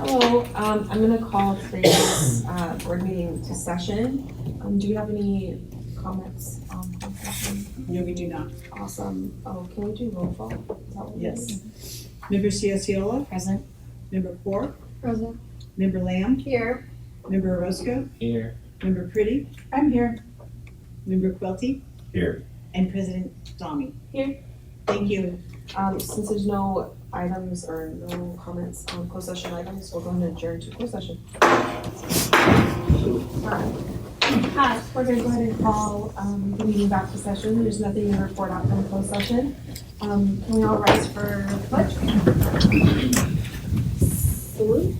Hello, I'm gonna call today's board meeting to session. Do you have any comments on closed session? No, we do not. Awesome. Oh, can we do roll call? Is that what we Yes. do? Member Ciacciola, Present. Member Poor, Present. Member Lamb, Here. Member Orozco, Here. Member Pretty, I'm here. Member Quilty, Here. and President Domi. Here. Thank you. Since there's no items or no comments on closed session items, we'll go ahead and adjourn to closed session. Hi, we're gonna go ahead and call the meeting back to session. There's nothing to report out from closed session. Can we all rise for pledge? Salute.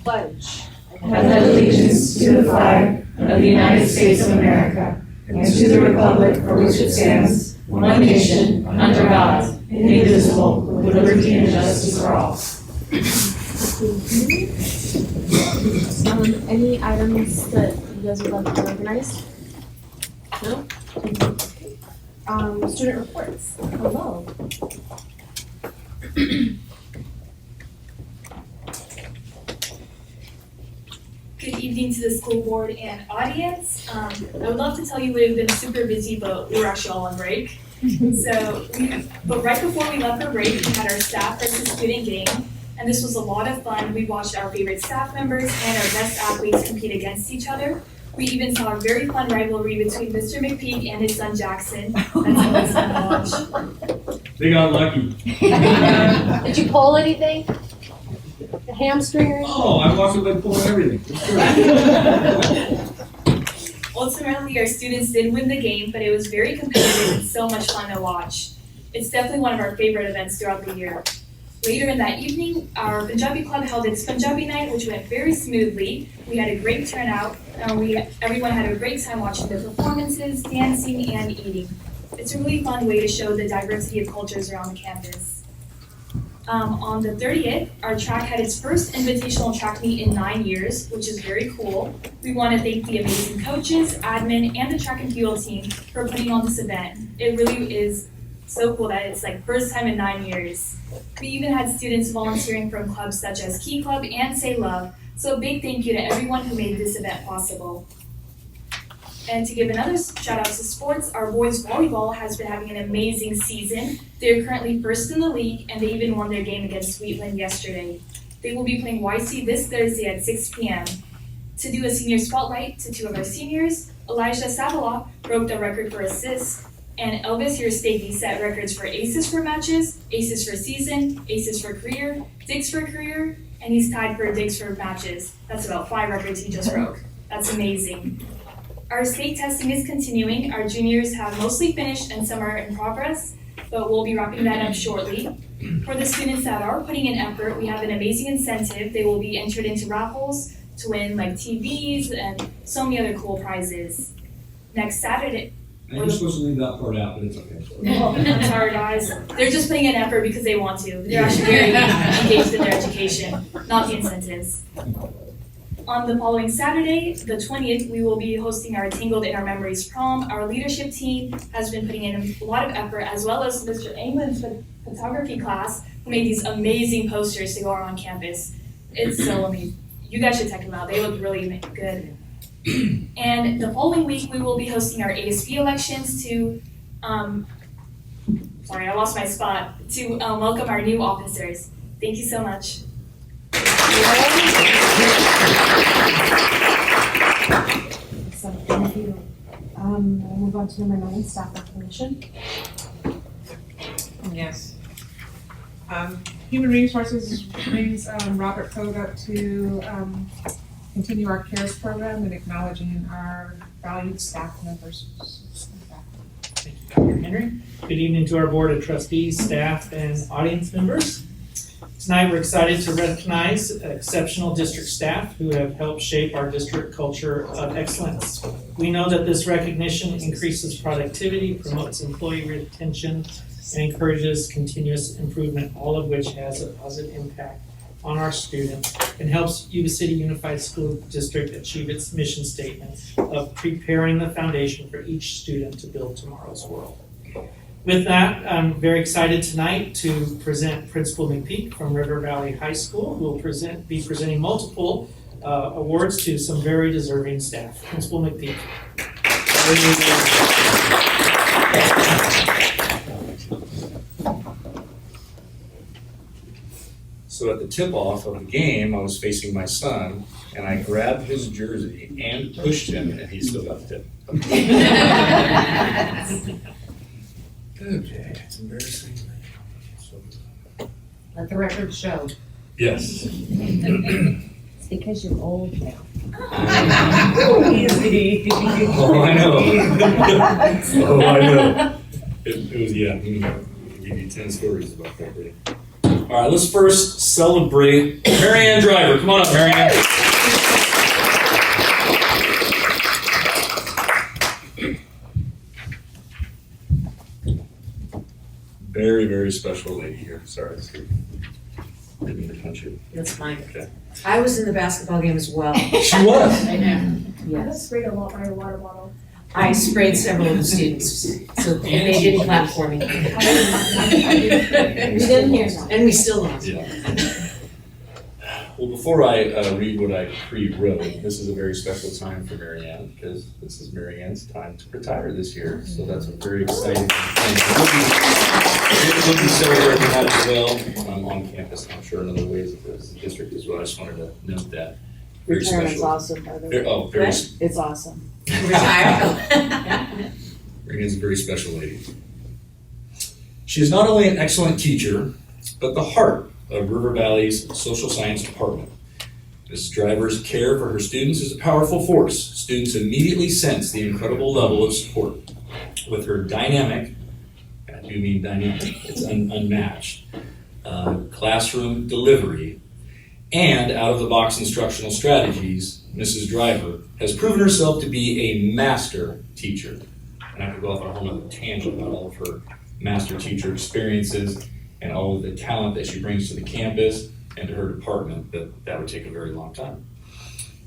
Pledge. I pledge allegiance to the flag of the United States of America and to the republic for which it stands, one nation, under God, indivisible, with liberty and justice for all. Any items that you guys would like to organize? No? Student reports. Hello. Good evening to the school board and audience. I would love to tell you we've been super busy, but we were actually all on break. But right before we left for break, we had our staff versus student game, and this was a lot of fun. We watched our favorite staff members and our best athletes compete against each other. We even saw a very fun rivalry between Mr. McPeak and his son Jackson. That's always fun to watch. They got lucky. Did you pull anything? The hamstring or anything? Oh, I walked away pulling everything. It's great. Ultimately, our students did win the game, but it was very competitive and so much fun to watch. It's definitely one of our favorite events throughout the year. Later in that evening, our Punjabi club held its Punjabi night, which went very smoothly. We had a great turnout. Everyone had a great time watching the performances, dancing, and eating. It's a really fun way to show the diversity of cultures around the campus. On the 30th, our track had its first invitational track meet in 9 years, which is very cool. We want to thank the amazing coaches, admin, and the track and field team for putting on this event. It really is so cool that it's like first time in 9 years. We even had students volunteering from clubs such as Key Club and Say Love, so a big thank you to everyone who made this event possible. And to give another shout out to sports, our boys volleyball has been having an amazing season. They're currently first in the league, and they even won their game against Wheatland yesterday. They will be playing YC this Thursday at 6 p.m. To do a senior spotlight to two of our seniors, Elijah Savala broke the record for assists, and Elvis Yerstegi set records for aces for matches, aces for season, aces for career, digs for career, and he's tied for digs for matches. That's about 5 records he just broke. That's amazing. Our state testing is continuing. Our juniors have mostly finished and some are in progress, but we'll be wrapping that up shortly. For the students that are putting in effort, we have an amazing incentive. They will be entered into raffles to win like TVs and so many other cool prizes. Next Saturday. And you're supposed to leave that part out, but it's okay. Oh, I'm sorry guys. They're just putting in effort because they want to. They're actually very engaged in their education, not the incentives. On the following Saturday, the 20th, we will be hosting our Tangled in Our Memories prom. Our leadership team has been putting in a lot of effort, as well as Mr. England's photography class, who made these amazing posters to go around campus. It's so amazing. You guys should check them out. They look really good. And the following week, we will be hosting our ASB elections to, sorry, I lost my spot, to welcome our new officers. Thank you so much. So, thank you. We'll move on to number 9, staff recognition. Yes. Human Resources brings Robert Code up to continue our CARES program and acknowledging our valued staff members. Thank you, Dr. Henry. Good evening to our Board of Trustees, staff, and audience members. Tonight, we're excited to recognize exceptional district staff who have helped shape our district culture of excellence. We know that this recognition increases productivity, promotes employee retention, and encourages continuous improvement, all of which has a positive impact on our students and helps Yuba City Unified School District achieve its mission statement of preparing the foundation for each student to build tomorrow's world. With that, I'm very excited tonight to present Principal McPeak from River Valley High School, who will be presenting multiple awards to some very deserving staff. Principal McPeak. So at the tip-off of the game, I was facing my son, and I grabbed his jersey and pushed him, and he still got the tip. Okay, it's embarrassing. Let the record show. Yes. It's because you're old now. Oh, I know. Oh, I know. It was, yeah, I'll give you 10 stories about that day. All right, let's first celebrate Marianne Driver. Come on up, Marianne. Very, very special lady here. Sorry. Didn't mean to punch you. That's fine. Okay. I was in the basketball game as well. She was. I know. I Yes. sprayed a lot by a water bottle. I sprayed several of the students, so and they didn't clap for me. We didn't hear that. And we still lost. Yeah. Well, before I read what I pre-wrote, this is a very special time for Marianne because this is Marianne's time to retire this year. So that's a very exciting thing. We'll be celebrating that as well on campus. I'm sure in other ways of the district as well. I just wanted to note that. Very Retirement's special. awesome, by the way. Very. It's awesome. Retire. Marianne's a very special lady. She is not only an excellent teacher, but the heart of River Valley's social science department. Mrs. Driver's care for her students is a powerful force. Students immediately sense the incredible level of support. With her dynamic, and I do mean dynamic, it's unmatched, classroom delivery, and out-of-the-box instructional strategies, Mrs. Driver has proven herself to be a master teacher. And I could go off on a whole other tangent about all of her master teacher experiences and all of the talent that she brings to the campus and to her department, that would take a very long time.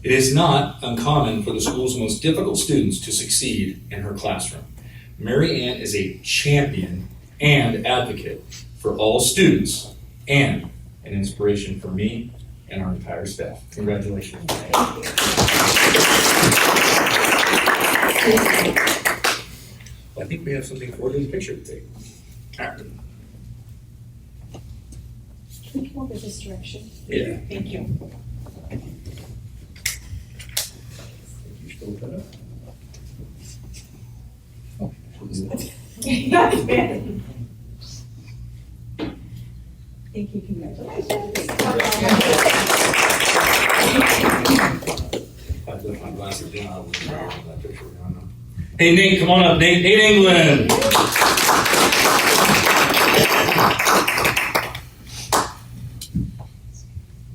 It is not uncommon for the school's most difficult students to succeed in her classroom. Mary Ann is a champion and advocate for all students and an inspiration for me and our entire staff. Congratulations. I think we have something for you, a picture to take. All right. Can we come over this direction? Yeah. Thank you. You still with that up? Oh, Thank you, congratulations. I left my glasses down. I was in that picture. I don't know. Hey, Nate, come on up. Nate England.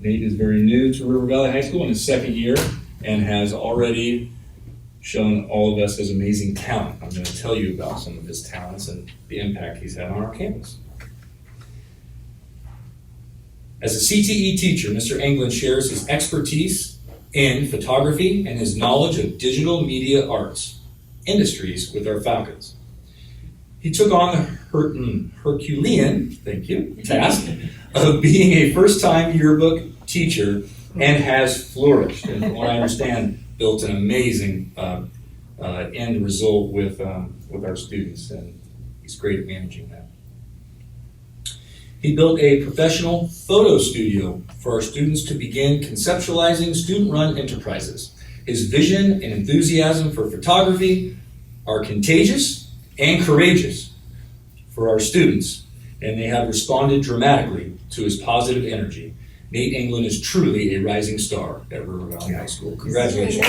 Nate is very new to River Valley High School in his second year and has already shown all of us his amazing talent. I'm going to tell you about some of his talents and the impact he's had on our campus. As a CTE teacher, Mr. England shares his expertise in photography and his knowledge of digital media arts industries with our Falcons. He took on the Herculean, task of being a first-time yearbook teacher and has flourished. And from what I understand, built an amazing end result with our students, and he's great at managing that. He built a professional photo studio for our students to begin conceptualizing student-run enterprises. His vision and enthusiasm for photography are contagious and courageous for our students, and they have responded dramatically to his positive energy. Nate England is truly a rising star at River Valley High School. Congratulations.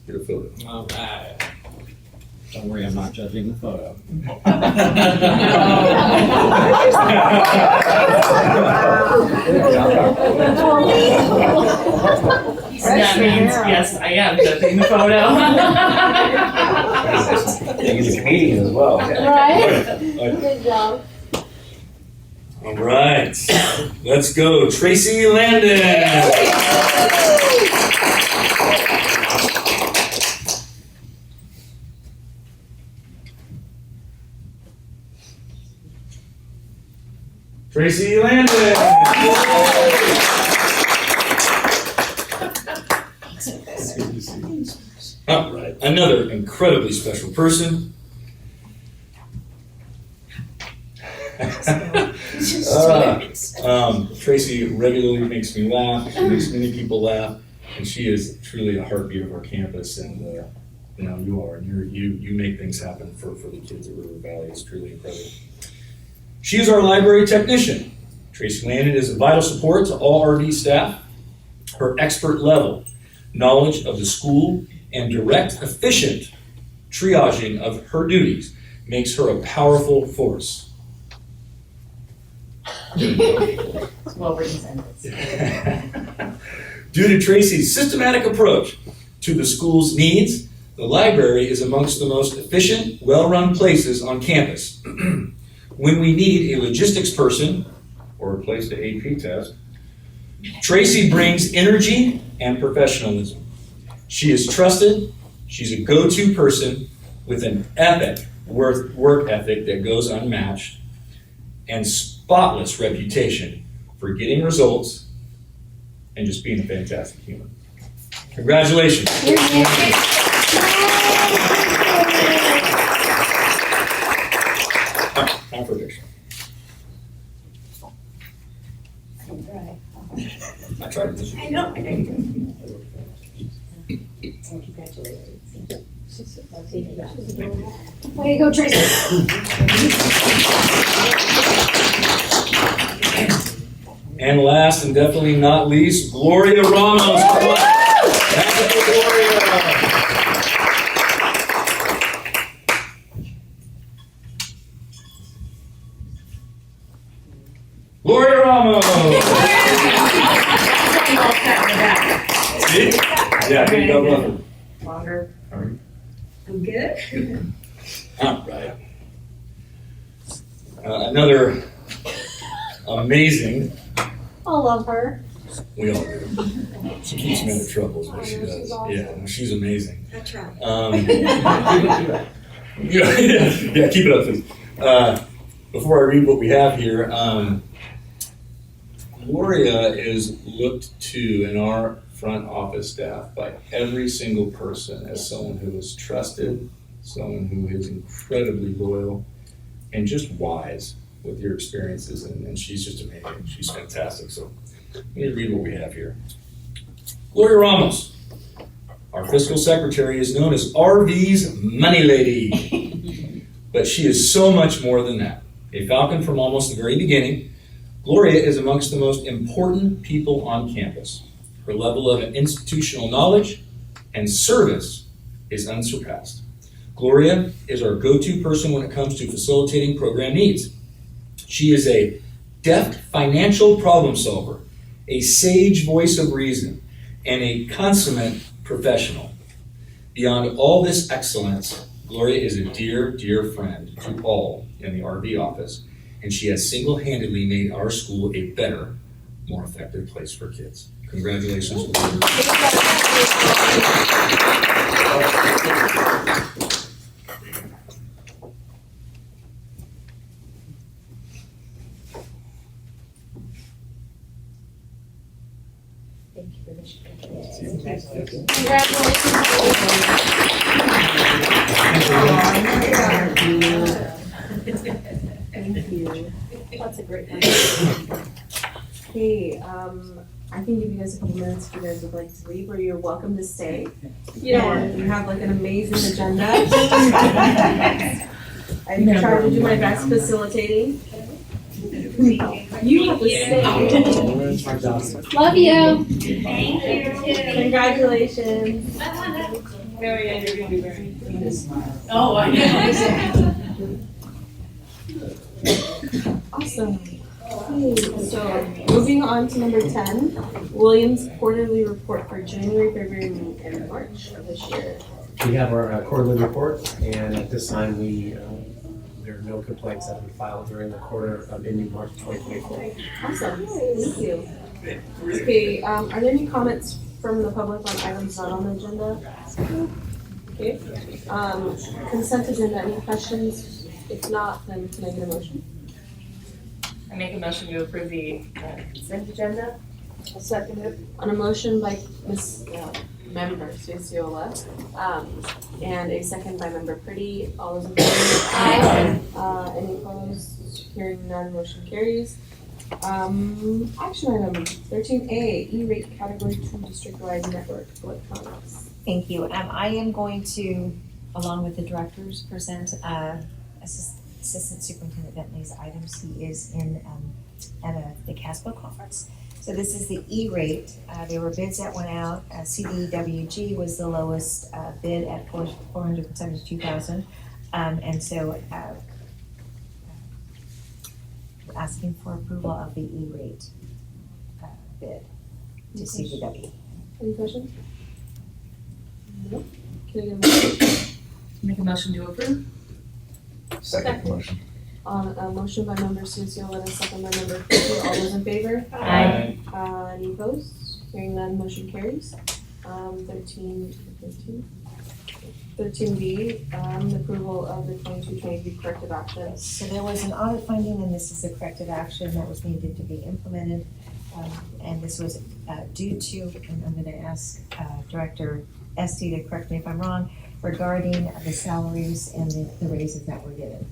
Get a photo. All right. Don't worry, I'm not judging the photo. That means, yes, I am judging the photo. He's a comedian as well. Right? Good job. All right, let's go. Tracy Landon. Tracy Landon. All right, another incredibly special person. Tracy regularly makes me laugh. She makes many people laugh, and she is truly a heartbeat of our campus. And you are, and you make things happen for the kids at River Valley. It's truly incredible. She is our library technician. Tracy Landon is a vital support to all RV staff. Her expert level knowledge of the school and direct, efficient triaging of her duties makes her a powerful force. Well-written sentence. Due to Tracy's systematic approach to the school's needs, the library is amongst the most efficient, well-run places on campus. When we need a logistics person or a place to AP test, Tracy brings energy and professionalism. She is trusted. She's a go-to person with an epic work ethic that goes unmatched and spotless reputation for getting results and just being a fantastic human. Congratulations. Time for a picture. I tried this. I know. Way to go, Tracy. And last and definitely not least, Gloria Ramos. Come on. Magical Gloria. Gloria Ramos. See? Yeah, you go love Longer. her. I'm good. All right. Another amazing. I love her. We all do. She keeps me out of trouble, is what she does. Yeah, she's amazing. That's right. Yeah, keep it up, please. Before I read what we have here, Gloria is looked to in our front office staff by every single person as someone who is trusted, someone who is incredibly loyal, and just wise with your experiences, and she's just amazing. She's fantastic. So let me read what we have here. Gloria Ramos, our fiscal secretary, is known as RV's money lady, but she is so much more than that. A Falcon from almost the very beginning, Gloria is amongst the most important people on campus. Her level of institutional knowledge and service is unsurpassed. Gloria is our go-to person when it comes to facilitating program needs. She is a deft financial problem solver, a sage voice of reason, and a consummate professional. Beyond all this excellence, Gloria is a dear, dear friend to all in the RV office, and she has single-handedly made our school a better, more effective place for kids. Congratulations, Gloria. Thank you. That's a great one. Hey, I can give you guys a couple minutes if you guys would like to leave, or you're welcome to stay. You have like an amazing agenda. I tried to do my best facilitating. You have to stay. Love you. Thank you. Congratulations. Oh, I know. Awesome. Okay, so moving on to number 10, Williams quarterly report for January, February, and March of this year. We have our quarterly report, and at this time we There are no complaints that have been filed during the quarter ending March 2024. Awesome, thank you. Okay, are there any comments from the public on items not on the agenda? Okay, consent agenda, any questions? If not, then can I get a motion? I make a motion to approve the consent agenda. I'll second it. On a motion by Ms. Member Suciola, and a second by Member Pretty, all those in favor? Aye. Any opposed? Hearing none, motion carries. Action item 13A, E-rate category 2 district-wide network electronics. Thank you. I am going to, along with the directors, present Assistant Superintendent Bentley's items. He is in at the CASPO conference. So this is the E-rate. There were bids that went out. CDWG was the lowest bid at $472,000, and so we're asking for approval of the E-rate bid to CDW. Any questions? No? Can I get a motion? Make a motion to approve. Second motion. On a motion by Member Suciola and a second by Member Fisher, all those in favor? Aye. Any opposed? Hearing none, motion carries. 13B, the approval of the 22-23 corrective actions. So there was an audit finding, and this is the corrective action that was needed to be implemented. And this was due to, and I'm gonna ask Director Esty to correct me if I'm wrong, regarding the salaries and the raises that were given.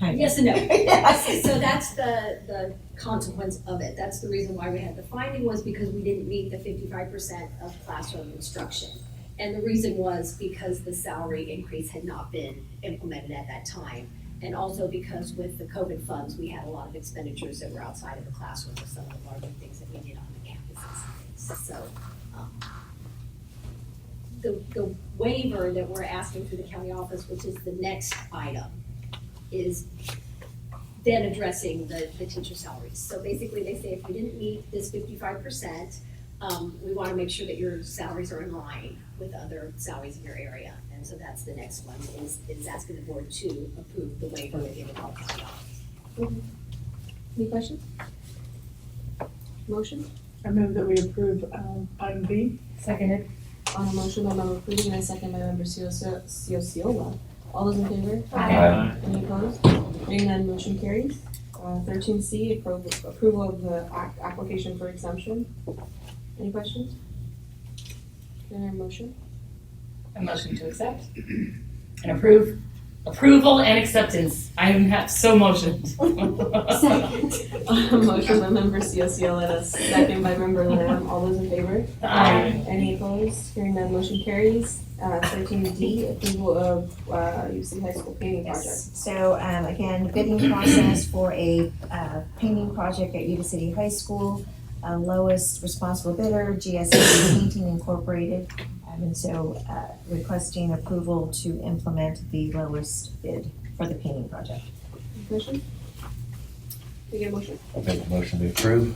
Yes and no. Yes. So that's the consequence of it. That's the reason why we had the finding, was because we didn't meet the 55% of classroom instruction. And the reason was because the salary increase had not been implemented at that time. And also because with the COVID funds, we had a lot of expenditures that were outside of the classroom with some of the larger things that we did on the campuses. So the waiver that we're asking through the county office, which is the next item, is then addressing the teacher salaries. So basically they say if you didn't meet this 55%, we wanna make sure that your salaries are in line with other salaries in your area. And so that's the next one, is asking the board to approve the waiver that given all county office. Any questions? Motion? I move that we approve item B. Seconded. On a motion by Member Pretty and a second by Member Suciola. All those in favor? Aye. Any opposed? Hearing none, motion carries. 13C, approval of the application for exemption. Any questions? Can I have a motion? A motion to accept and approve. Approval and acceptance. I have so motioned. Second. On a motion by Member Suciola and a second by Member Lamb. All those in favor? Aye. Any opposed? Hearing none, motion carries. 13D, approval of UC High School painting project. Yes. So again, the bidding process for a painting project at Yuba City High School, lowest responsible bidder, GSA Painting Incorporated. And so requesting approval to implement the lowest bid for the painting project. Any questions? Can I get a motion? I'll make a motion to approve.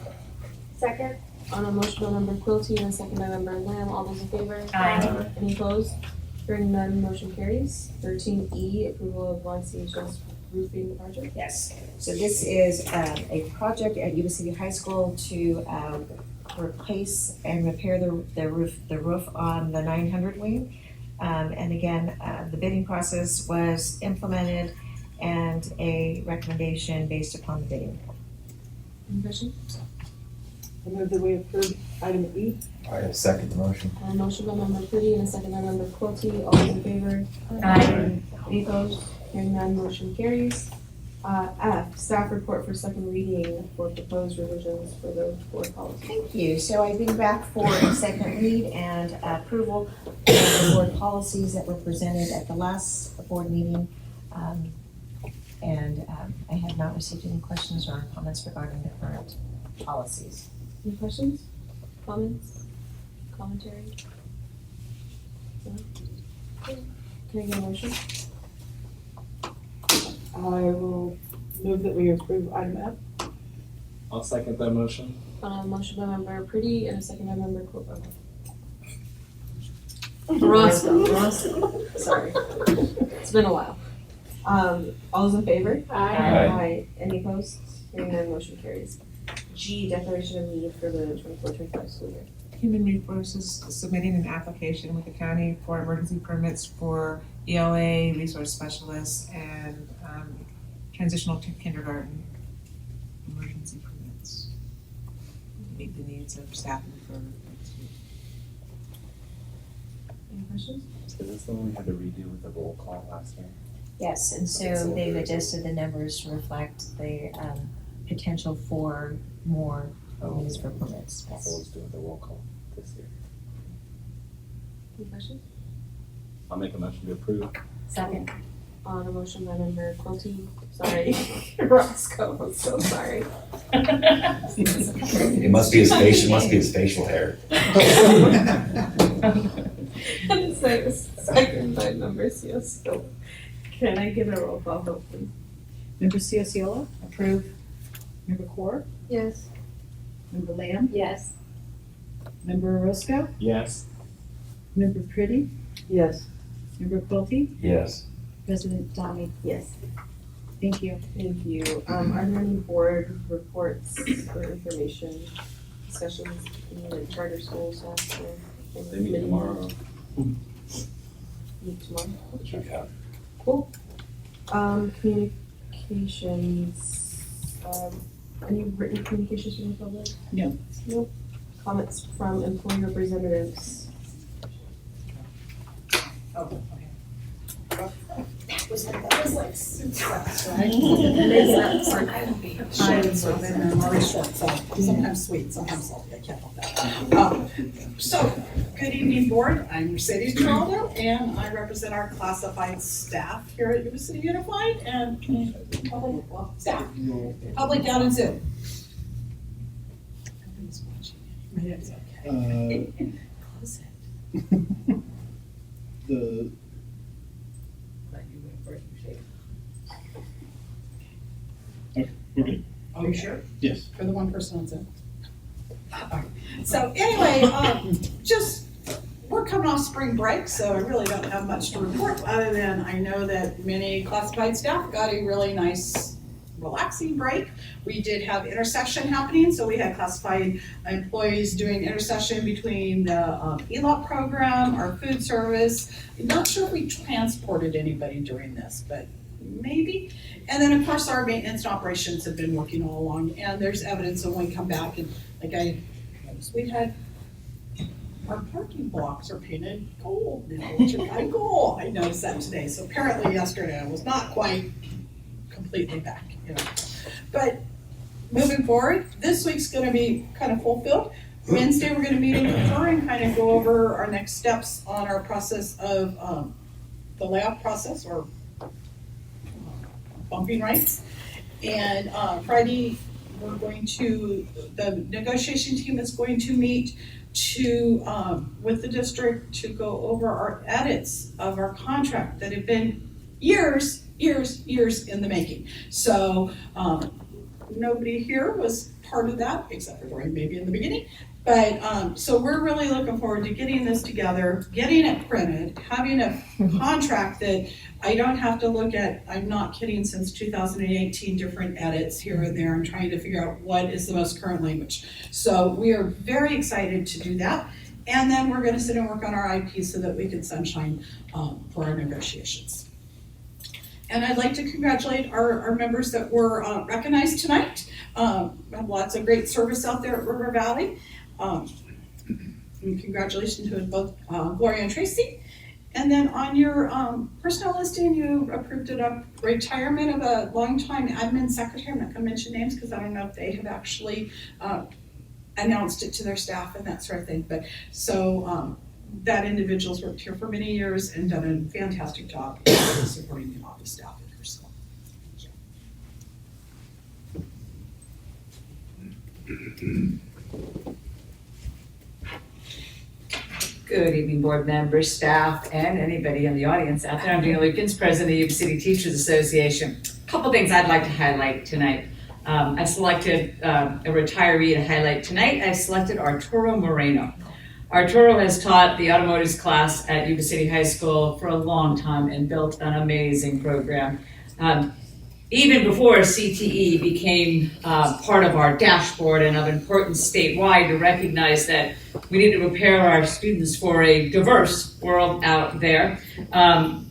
Second. On a motion by Member Quilty and a second by Member Lamb, all those in favor? Aye. Any opposed? Hearing none, motion carries. 13E, approval of YCUSD roofing project. Yes. So this is a project at Yuba City High School to replace and repair the roof on the 900 wing. And again, the bidding process was implemented and a recommendation based upon the bidding. Any questions? I move that we approve item E. I second the motion. On a motion by Member Pretty and a second by Member Quilty, all those in favor? Aye. Any opposed? Hearing none, motion carries. F, staff report for second reading for proposed revisions for the board policy. Thank you. So I've been back for a second read and approval of the board policies that were presented at the last board meeting. And I have not received any questions or comments regarding the current policies. Any questions? Comments? Commentary? No? Okay. Can I get a motion? I will move that we approve item F. I'll second that motion. On a motion by Member Pretty and a second by Member Quilty. Roscoe. Sorry. It's been a while. All those in favor? Aye. Any opposed? Hearing none, motion carries. G, declaration of need for the 24-25 school year. Human Resources submitting an application with the county for emergency permits for ELA, resource specialists, and transitional to kindergarten emergency permits to meet the needs of staffing for next week. Any questions? So this the one we had to redo with the roll call last time? Yes, and so they've adjusted the numbers to reflect the potential for more needs for permits. So Yes. we'll just do the roll call this year. Any questions? I'll make a motion to approve. Second. On a motion by member Quilty, sorry, Roscoe, I'm so sorry. It must be his facial hair. And it's like second by member Cioscola. Can I get a roll call vote, please? Member Ciociola? Approve. Member Core? Yes. Member Lamb? Yes. Member Roscoe? Yes. Member Pretty? Yes. Member Quilty? Yes. President Tommy? Yes. Thank you. Thank you. Are there any board reports or information, discussions, in the charter schools? They meet tomorrow. Meet tomorrow? Yeah. Cool. Communications, any written communications from the public? No. Nope. Comments from employee representatives? Oh, okay. That was like soup fast, right? I'm already short, so sometimes sweet, sometimes salty, I can't help that. So, good evening, board. I'm Mercedes Geraldo, and I represent our classified staff here at University Unified and public, well, staff, public down in Zoom. Everyone's watching. It's okay. Close it. The Are you sure? Yes. For the one person on Zoom? Alright. So anyway, just, we're coming off spring break, so I really don't have much to report, other than I know that many classified staff got a really nice, relaxing break. We did have intercession happening, so we had classified employees doing intercession between the ELOP program, our food service. I'm not sure if we transported anybody during this, but maybe. And then, of course, our maintenance and operations have been working all along, and there's evidence when we come back, and like I noticed, we had, our parking blocks are painted gold now, which are kind of cool. I noticed that today, so apparently yesterday I was not quite completely back, you know. But moving forward, this week's gonna be kind of fulfilled. Wednesday, we're gonna meet and confer and kind of go over our next steps on our process of the layoff process, or bumping rights. And Friday, we're going to, the negotiation team is going to meet to, with the district, to go over our edits of our contract that have been years in the making. So nobody here was part of that, except for Dorian maybe in the beginning. But so we're really looking forward to getting this together, getting it printed, having a contract that I don't have to look at, I'm not kidding, since 2018 different edits here and there and trying to figure out what is the most current language. So we are very excited to do that. And then we're gonna sit and work on our IP so that we can sunshine for our negotiations. And I'd like to congratulate our members that were recognized tonight. We have lots of great service out there at River Valley. And congratulations to both Gloria and Tracy. And then on your personnel listing, you approved a retirement of a longtime admin secretary. I'm not gonna mention names because I don't know if they have actually announced it to their staff and that sort of thing. But so that individual's worked here for many years and done a fantastic job supporting the office staff and herself. Good evening, board members, staff, and anybody in the audience out there. I'm Dina Lukens, President of the Yuba City Teachers Association. A couple things I'd like to highlight tonight. I selected a retiree to highlight tonight. I selected Arturo Moreno. Arturo has taught the automotives class at Yuba City High School for a long time and built an amazing program. Even before CTE became part of our dashboard and of importance statewide to recognize that we need to prepare our students for a diverse world out there,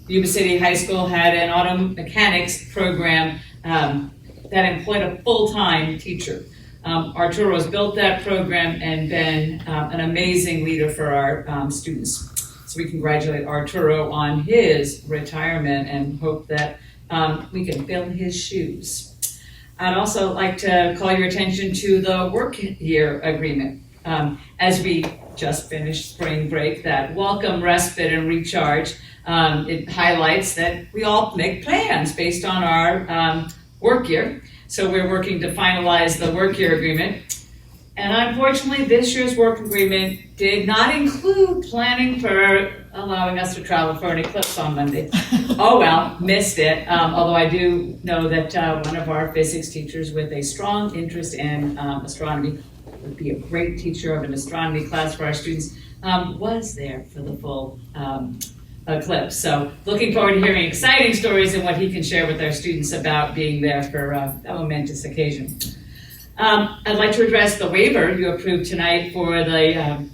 Yuba City High School had an auto mechanics program that employed a full-time teacher. Arturo has built that program and been an amazing leader for our students. So we congratulate Arturo on his retirement and hope that we can fill his shoes. I'd also like to call your attention to the work year agreement. As we just finished spring break, that welcome respite and recharge, it highlights that we all make plans based on our work year. So we're working to finalize the work year agreement. And unfortunately, this year's work agreement did not include planning for allowing us to travel for an eclipse on Monday. Oh well, missed it. Although I do know that one of our physics teachers with a strong interest in astronomy, would be a great teacher of an astronomy class for our students, was there for the full eclipse. So looking forward to hearing exciting stories and what he can share with our students about being there for a momentous occasion. I'd like to address the waiver you approved tonight for the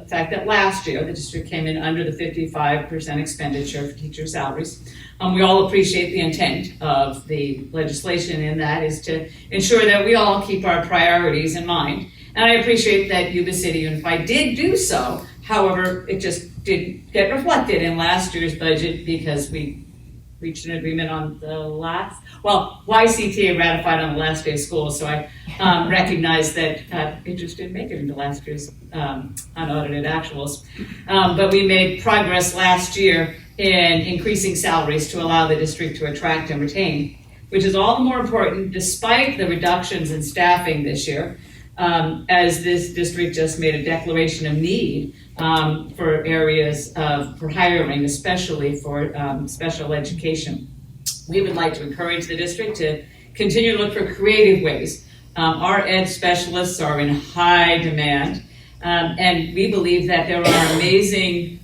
fact that last year the district came in under the 55% expenditure for teacher salaries. We all appreciate the intent of the legislation in that is to ensure that we all keep our priorities in mind. And I appreciate that Yuba City Unified did do so. However, it just didn't get reflected in last year's budget because we reached an agreement on the last, YCTA ratified on the last day of school, so I recognize that it just didn't make it into last year's unaudited actuals. But we made progress last year in increasing salaries to allow the district to attract and retain, which is all the more important despite the reductions in staffing this year, as this district just made a declaration of need for areas for hiring, especially for special education. We would like to encourage the district to continue to look for creative ways. Our ed specialists are in high demand, and we believe that there are amazing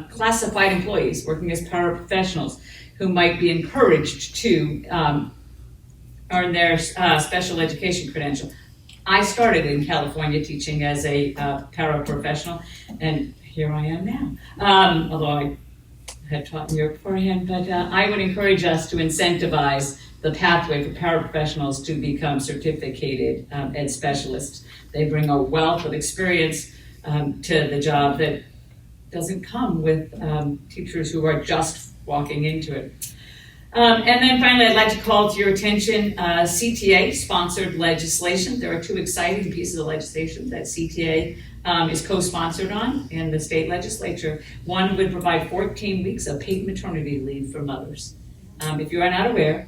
classified employees working as paraprofessionals who might be encouraged to earn their special education credential. I started in California teaching as a paraprofessional, and here I am now. Although I had taught in Europe beforehand, but I would encourage us to incentivize the pathway for paraprofessionals to become certificated ed specialists. They bring a wealth of experience to the job that doesn't come with teachers who are just walking into it. And then finally, I'd like to call to your attention CTA-sponsored legislation. There are two exciting pieces of legislation that CTA is co-sponsored on in the state legislature. One would provide 14 weeks of paid maternity leave for mothers. If you are not aware,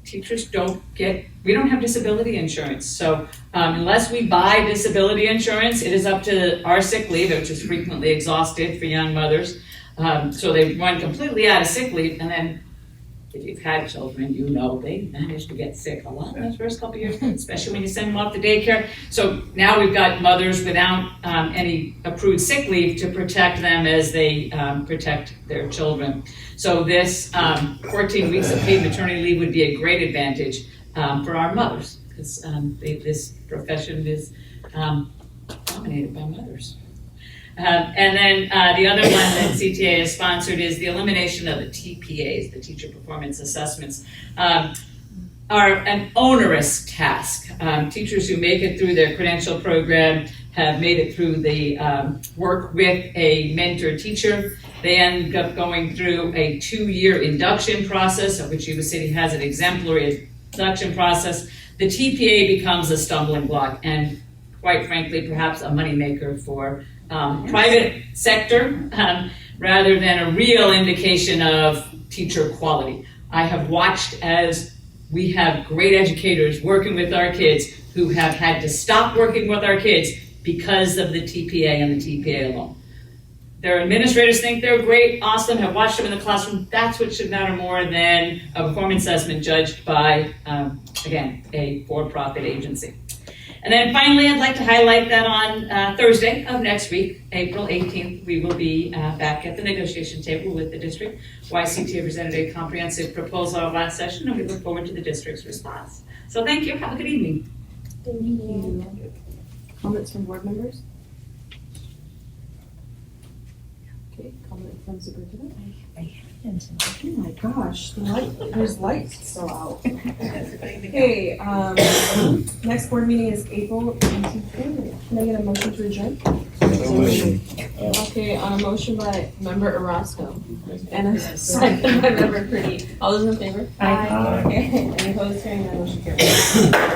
teachers we don't have disability insurance. So unless we buy disability insurance, it is up to our sick leave, which is frequently exhausted for young mothers. So they run completely out of sick leave, and then if you've had children, you know they manage to get sick a lot in those first couple of years, especially when you send them off to daycare. So now we've got mothers without any accrued sick leave to protect them as they protect their children. So this 14 weeks of paid maternity leave would be a great advantage for our mothers, because this profession is dominated by mothers. And then the other one that CTA has sponsored is the elimination of the TPAs, the Teacher Performance Assessments, are an onerous task. Teachers who make it through their credential program have made it through the work with a mentor teacher. They end up going through a 2-year induction process, of which Yuba City has an exemplary induction process. The TPA becomes a stumbling block and, quite frankly, perhaps a moneymaker for private sector rather than a real indication of teacher quality. I have watched as we have great educators working with our kids who have had to stop working with our kids because of the TPA and the TPA alone. Their administrators think they're great, awesome, have watched them in the classroom. That's what should matter more than a performance assessment judged by, again, a for-profit agency. And then finally, I'd like to highlight that on Thursday of next week, April 18th, we will be back at the negotiation table with the district. YCTA presented a comprehensive proposal our last session, and we look forward to the district's response. So thank you. Have a good evening. Thank you. Comments from board members? Okay, comment from superintendent? Oh my gosh, there's lights still out. Okay, next board meeting is April 18th. Can I get a motion to adjourn? Okay, motion by member Orozco and a second by member Pretty. All those in favor? Aye. Okay, any opposed, hearing none, motion carries.